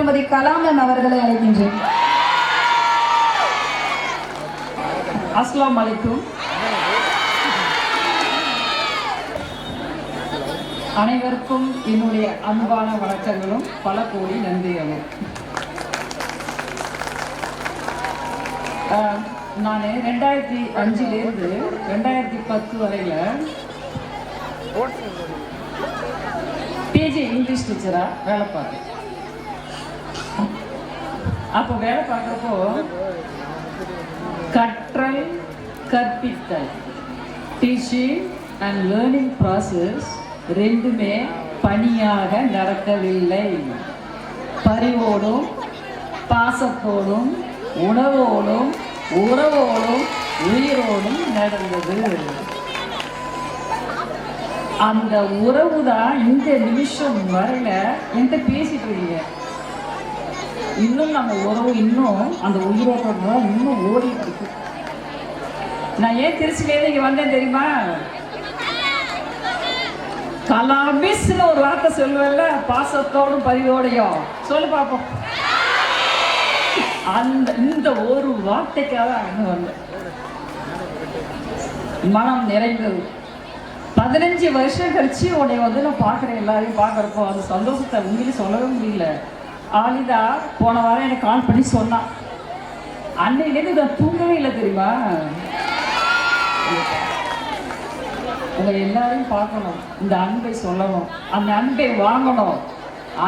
திருமதி கலாமன் அவர்களை அழைக்கின்றேன். அஸ்ஸலாமு அலைக்கும். அனைவருக்கும் என்னுடைய அன்பான வணக்கங்களும் பல கோடி நன்றிகளும். நான் 2005லேருந்து 2010 வரையில் பிஜி இங்கிலீஷ் டீச்சராக வேலை பார்த்தேன். அப்போ வேலை பார்க்குறப்போ கற்றல் கற்பித்தல் டீச்சிங் அண்ட் லேர்னிங் ப்ராசஸ் ரெண்டுமே பணியாக நடக்கவில்லை. பரிவோடும் பாசத்தோடும் உணவோடும் உறவோடும் உயிரோடும் நடந்தது. அந்த உறவு தான் இந்த நிமிஷம் வரையில என்கிட்ட பேசிட்டு இருக்கீங்க. இன்னும் நம்ம உறவு இன்னும் அந்த உயிரோட்டம் தான் இன்னும் ஓடிட்டு இருக்கு. நான் ஏன் திருச்சியிலேருந்து இங்கே வந்தேன் தெரியுமா? கலாமிஸ்ன்னு ஒரு வார்த்தை சொல்லுவேன்ல, பாசத்தோடும் பதிவோடையும் சொல்லு பார்ப்போம். இந்த ஒரு வார்த்தைக்காக அங்கே வந்தேன். மனம் நிறைந்தது. 15 வருஷம் கழிச்சு உன்னை வந்து நான் பார்க்குறேன். எல்லாரையும் பார்க்குறப்போ அந்த சந்தோஷத்தை உண்மையிலே சொல்லவே முடியல. ஆலிதா போன வாரம் எனக்கு கால் பண்ணி சொன்னான். அன்னையிலேருந்து நான் தூங்கவே இல்லை தெரியுமா? உங்களை எல்லாரையும் பார்க்கணும், இந்த அன்பை சொல்லணும், அந்த அன்பை வாங்கணும்,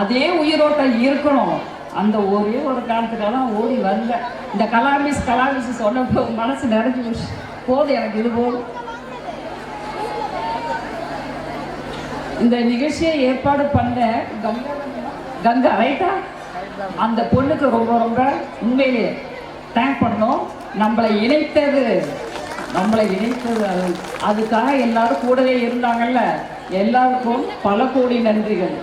அதே உயிரோட்டம் இருக்கணும். அந்த ஒரே ஒரு காலத்துக்காக தான் ஓடி வந்தேன். இந்த கலாமிஸ் சொன்னப்போ மனசு நிறைஞ்சு போதும், எனக்கு இது போதும். இந்த நிகழ்ச்சியை ஏற்பாடு பண்ண கங்கா ரைட்டா, அந்த பொண்ணுக்கு ரொம்ப ரொம்ப உண்மையிலேயே தேங்க் பண்ணோம். நம்மளை இணைத்தது அதுக்காக எல்லாரும் கூடவே இருந்தாங்கல்ல, எல்லாருக்கும் பல கோடி நன்றிகள்.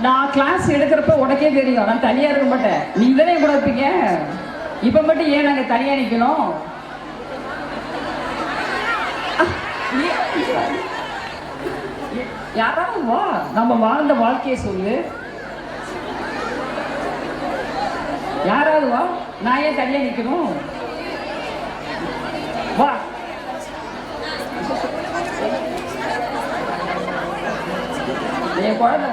நான் கிளாஸ் எடுக்கிறப்ப உனக்கே தெரியும், நான் தனியாக இருக்க மாட்டேன். நீங்க தானே கூட இருப்பீங்க. இப்போ மட்டும் ஏன் நாங்கள் தனியாக நிற்கணும்? யாராவது வா, நம்ம வாழ்ந்த வாழ்க்கையை சொல்லு. யாராவது வா, நான் ஏன் தனியாக நிற்கணும்? வா. என் குழந்தை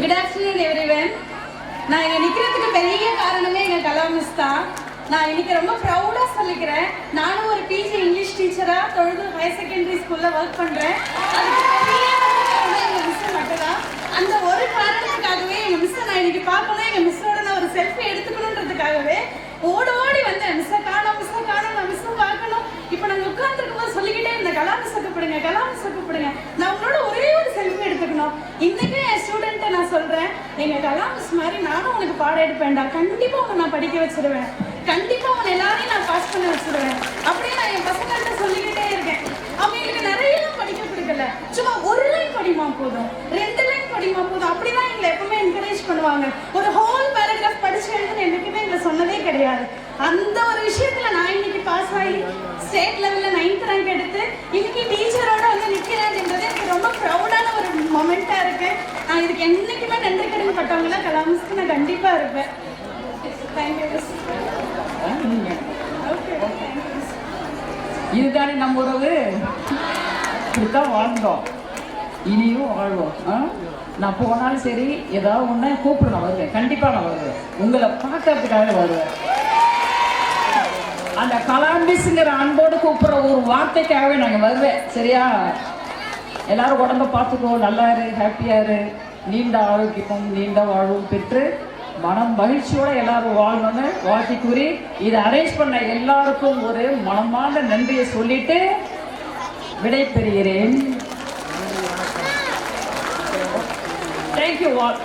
குட் ஆஃப்டர்நூன் எவ்ரிவன். நான் இங்கே நிற்கிறதுக்கு பெரிய காரணமே எங்கள் கலாமிஸ் தான். நான் இன்னைக்கு ரொம்ப ப்ரௌடாக சொல்லிக்கிறேன். நானும் ஒரு பிஜி இங்கிலீஷ் டீச்சராக தொழுதூர் ஹையர் செகண்டரி ஸ்கூலில் ஒர்க் பண்ணுறேன். அதுக்கு பெரிய காரணம் எங்கள் மிஸ்ஸை மட்டும்தான். அந்த ஒரு காரணத்துக்காகவே எங்கள் மிஸ்ஸை நான் இன்னைக்கு பார்க்கணும், எங்கள் மிஸ்ஸோட நான் ஒரு செல்ஃபி எடுத்துக்கணுன்றதுக்காகவே ஓடி வந்தேன். மிஸ்ஸை காணும், நான் மிஸ்ஸை பார்க்கணும். இப்போ நாங்கள் உட்காந்துருக்கும் போது சொல்லிக்கிட்டே இருந்தேன், கலாமிஸ்ஸை கூப்பிடுங்க. நான் உங்களோட ஒரே ஒரு செல்ஃபி எடுத்துக்கணும். இன்றைக்கும் என் ஸ்டூடெண்ட்டை நான் சொல்கிறேன், எங்கள் கலாமிஸ் மாதிரி நானும் உனக்கு பாடம் எடுப்பேன்டா. கண்டிப்பாக உன்னை நான் படிக்க வச்சிருவேன், கண்டிப்பாக உன்னை எல்லாரையும் நான் பாஸ் பண்ண வச்சிருவேன் அப்படியே நான் என் பசங்கள்கிட்ட சொல்லிக்கிட்டே இருக்கேன். அவங்களுக்கு நிறையலாம் படிக்க பிடிக்கல, சும்மா ஒரு லைன் படிமா போதும், 2 லைன் படிமா போதும், அப்படிதான் எங்களை எப்பவுமே என்கரேஜ் பண்ணுவாங்க. ஒரு ஹோல் பேராகிராஃப் படிச்சு எழுதுன்னு என்னைக்குமே எங்களை சொன்னதே கிடையாது. அந்த ஒரு விஷயத்துல நான் இன்னைக்கு பாஸ் ஆகி ஸ்டேட் லெவலில் 9th ரேங்க் எடுத்து இன்னைக்கு டீச்சரோட வந்து நிற்கிறேன்ன்றது எனக்கு ரொம்ப ப்ரௌடான ஒரு மொமெண்ட்டாக இருக்கு. நான் இதுக்கு என்னைக்குமே நன்றி கடன் பட்டவங்களாம் கலாமிஸ்க்கு நான் கண்டிப்பாக இருப்பேன். தேங்க்யூ. இதுதானே நம்ம உறவு. இப்படித்தான் வாழ்ந்தோம், இனியும் வாழ்வோம். நான் போனாலும் சரி, ஏதாவது ஒன்று கூப்பிடு, நான் வருவேன், கண்டிப்பாக நான் வருவேன், உங்களை பார்க்கறதுக்காக வருவேன். அந்த கலாமிஸ்ங்கிற அன்போடு கூப்பிட்ற ஒரு வார்த்தைக்காகவே நாங்கள் வருவேன். சரியா? எல்லாரும் உடம்ப பார்த்துக்கோ, நல்லா இரு, ஹாப்பியா இரு, நீண்ட ஆரோக்கியமும் நீண்ட வாழ்வும் பெற்று மனம் மகிழ்ச்சியோட எல்லாரும் வாழணும்னு வாழ்த்தி கூறி இதை அரேஞ்ச் பண்ண எல்லாருக்கும் ஒரு மனமான நன்றியை சொல்லிட்டு விடை பெறுகிறேன். Thank you all.